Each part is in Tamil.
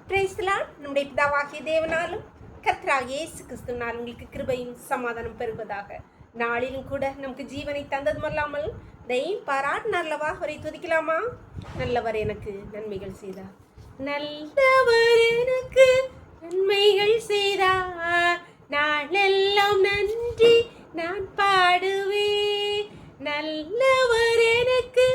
பிரைஸ்லான் நம்முடைய பிதாவாகிய தேவனாலும் கர்த்தராகிய இயேசு கிறிஸ்துவினால் உங்களுக்கு கிருபையும் சமாதானம் பெறுவதாக. நாளிலும் கூட நமக்கு ஜீவனை தந்ததும் அல்லாமல் தெய்வம் பாராட்டினார்லவா, அவரை துதிக்கலாமா? நல்லவர் எனக்கு நன்மைகள் செய்தார், நல்லவர் எனக்கு நன்மைகள் செய்தார், நாளெல்லாம் நன்றி நான் பாடுவேன். நல்லவர் எனக்கு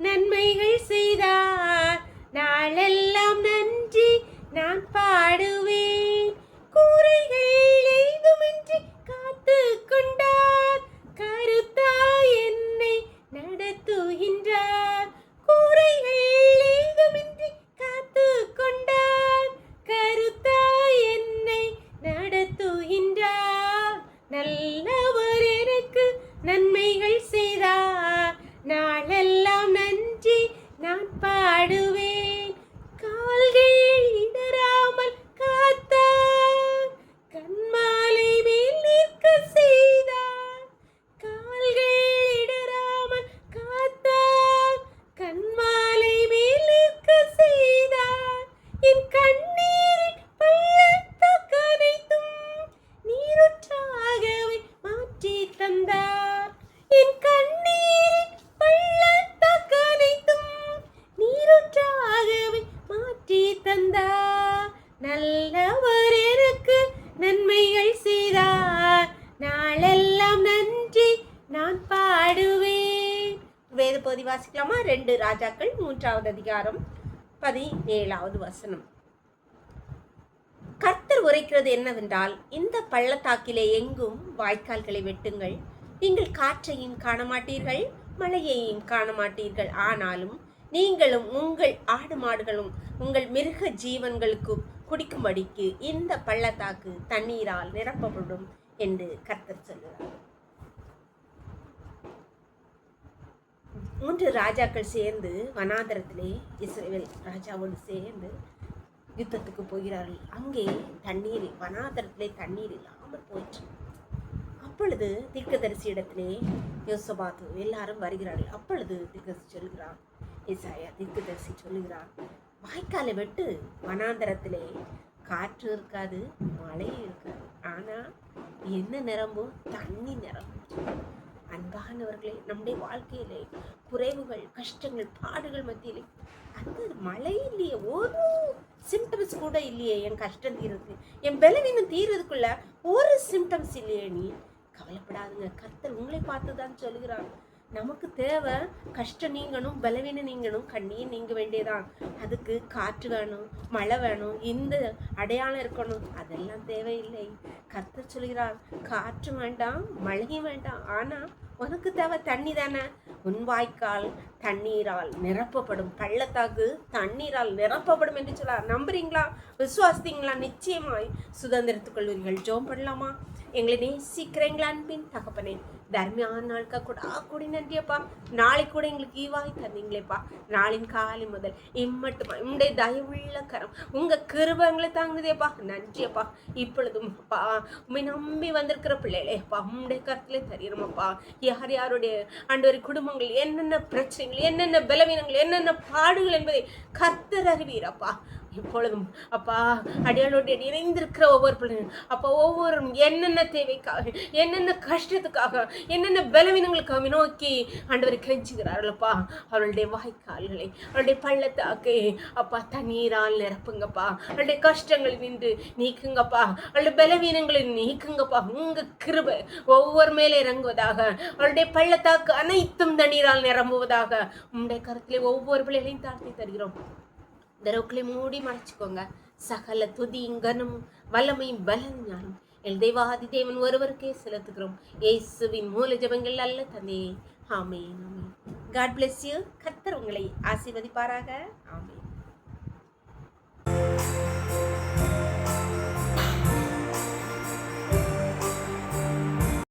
நன்மைகள் செய்தார், நாளெல்லாம் நன்றி நான் பாடுவேன். கூரைகள் ஏதுமின்றி காத்து கொண்டார், கருத்தாய் என்னை நடத்துகின்றார். கூரைகள் ஏதுமின்றி காத்து கொண்டார், கருத்தாய் என்னை நடத்துகின்றார். நல்லவர் எனக்கு நன்மைகள் செய்தார், நாளெல்லாம் நன்றி நான் பாடுவேன். கால்கள் இடராமல் காத்தார், கண்மாலை மேல் நிற்க செய்தார். கால்கள் இடராமல் காத்தார், கண்மாலை மேல் நிற்க செய்தார். என் கண்ணீரின் பள்ளத்தாக்கு அனைத்தும் நீரூற்றாகவே மாற்றி தந்தார். என் கண்ணீரின் பள்ளத்தாக்கு அனைத்தும் நீரூற்றாகவே மாற்றி தந்தார். நல்லவர் எனக்கு நன்மைகள் செய்தார், நாளெல்லாம் நன்றி நான் பாடுவேன். வேத பகுதி வாசிக்கலாமா? 2 ராஜாக்கள் 3வது அதிகாரம் 17வது வசனம். கர்த்தர் உரைக்கிறது என்னவென்றால், இந்த பள்ளத்தாக்கிலே எங்கும் வாய்க்கால்களை வெட்டுங்கள். நீங்கள் காற்றையும் காணமாட்டீர்கள், மழையையும் காணமாட்டீர்கள். ஆனாலும் நீங்களும் உங்கள் ஆடு மாடுகளும் உங்கள் மிருக ஜீவன்களுக்கும் குடிக்கும்படிக்கு இந்த பள்ளத்தாக்கு தண்ணீரால் நிரப்பப்படும் என்று கர்த்தர் சொல்கிறார். 3 ராஜாக்கள் சேர்ந்து வனாந்தரத்திலே இஸ்ரவேல் ராஜாவோடு சேர்ந்து யுத்தத்துக்கு போகிறார்கள். அங்கே தண்ணீர், வனாந்தரத்திலே தண்ணீர் இல்லாமல் போயிற்று. அப்பொழுது தீர்க்கதரிசி இடத்திலே யோசபாத் எல்லாரும் வருகிறார்கள். அப்பொழுது தீர்க்கதரிசி சொல்கிறார், ஏசாயா தீர்க்கதரிசி சொல்லுகிறார், வாய்க்காலை வெட்டு, வனாந்தரத்திலே காற்று இருக்காது, மழை இருக்காது, ஆனா என்ன நிரம்பும்? தண்ணி நிரம்பும். அன்பானவர்களே, நம்முடைய வாழ்க்கையிலே குறைவுகள், கஷ்டங்கள், பாடுகள் மத்தியிலே அந்த மழை இல்லையே, ஒரு சிம்டம்ஸ் கூட இல்லையே. என் கஷ்டம் தீர்றது, என் பலவீனம் தீர்றதுக்குள்ள ஒரு சிம்டம்ஸ் இல்லையே. நீ கவலைப்படாதுங்க, கர்த்தர் உங்களை பார்த்து தான் சொல்லுகிறார். நமக்கு தேவை கஷ்டம் நீங்கணும், பலவீனம் நீங்கணும், கண்ணீர் நீங்க வேண்டியதான். அதுக்கு காற்று வேணும், மழை வேணும், இந்த அடையாளம் இருக்கணும். அதெல்லாம் தேவையில்லை. கர்த்தர் சொல்கிறார், காற்று வேண்டாம், மழையும் வேண்டாம், ஆனா உனக்கு தேவை தண்ணி தானே. உன் வாய்க்கால் தண்ணீரால் நிரப்பப்படும், பள்ளத்தாக்கு தண்ணீரால் நிரப்பப்படும் என்று சொல்லார். நம்புறீங்களா? விசுவாசித்தீங்களா? நிச்சயமாய் சுதந்திரத்துக் கொள்வீர்கள். ஜெபம் பண்ணலாமா? எங்களை நேசிக்கிறீங்களா அன்பின் தகப்பனே? தர்மியான நாளுக்கா கூடி நன்றியப்பா. நாளைக்கு கூட எங்களுக்கு ஈவாய் தந்தீங்களேப்பா. நாளின் காலை முதல் இம்மட்டுமா உங்களுடைய தயவுள்ள கரம், உங்க கிருபங்களை தாங்குதேப்பா. நன்றியப்பா. இப்பொழுதும் அப்பா உண்மை நம்பி வந்திருக்கிற பிள்ளைகளேப்பா உங்களுடைய கருத்திலே தரீரமாப்பா. யார் யாருடைய ஆண்டவரை குடும்பங்கள் என்னென்ன பிரச்சனைகள், என்னென்ன பலவீனங்கள், என்னென்ன பாடுகள் என்பதை கர்த்தர் அறிவீரப்பா. இப்பொழுதும் அப்பா அடியாளோடு இணைந்திருக்கிற ஒவ்வொரு பிள்ளைகளும் அப்பா ஒவ்வொருவரும் என்னென்ன தேவைக்காக, என்னென்ன கஷ்டத்துக்காக, என்னென்ன பலவீனங்களுக்காக நோக்கி ஆண்டவரை கெஞ்சுகிறார்களப்பா. அவர்களுடைய வாய்க்கால்களை, அவருடைய பள்ளத்தாக்கை அப்பா தண்ணீரால் நிரப்புங்கப்பா. அவருடைய கஷ்டங்கள் நின்று நீக்குங்கப்பா. அவருடைய பலவீனங்களை நீக்குங்கப்பா. உங்க கிருபை ஒவ்வொரு மேலே இறங்குவதாக. அவருடைய பள்ளத்தாக்கு அனைத்தும் தண்ணீரால் நிரம்புவதாக. உங்களுடைய கருத்திலே ஒவ்வொரு பிள்ளைகளையும் தாழ்த்தி தருகிறோம். தரவுக்களை மூடி மறைச்சுக்கோங்க. சகல துதியும் கனமும் வல்லமையும் பலன் ஞானம் என் தேவாதி தேவன் ஒருவருக்கே செலுத்துகிறோம். இயேசுவின் மூல ஜெபங்கள் அல்ல தந்தையே. ஆமென், ஆமென். God bless you. கர்த்தர் உங்களை ஆசீர்வதிப்பாராக. ஆமென்.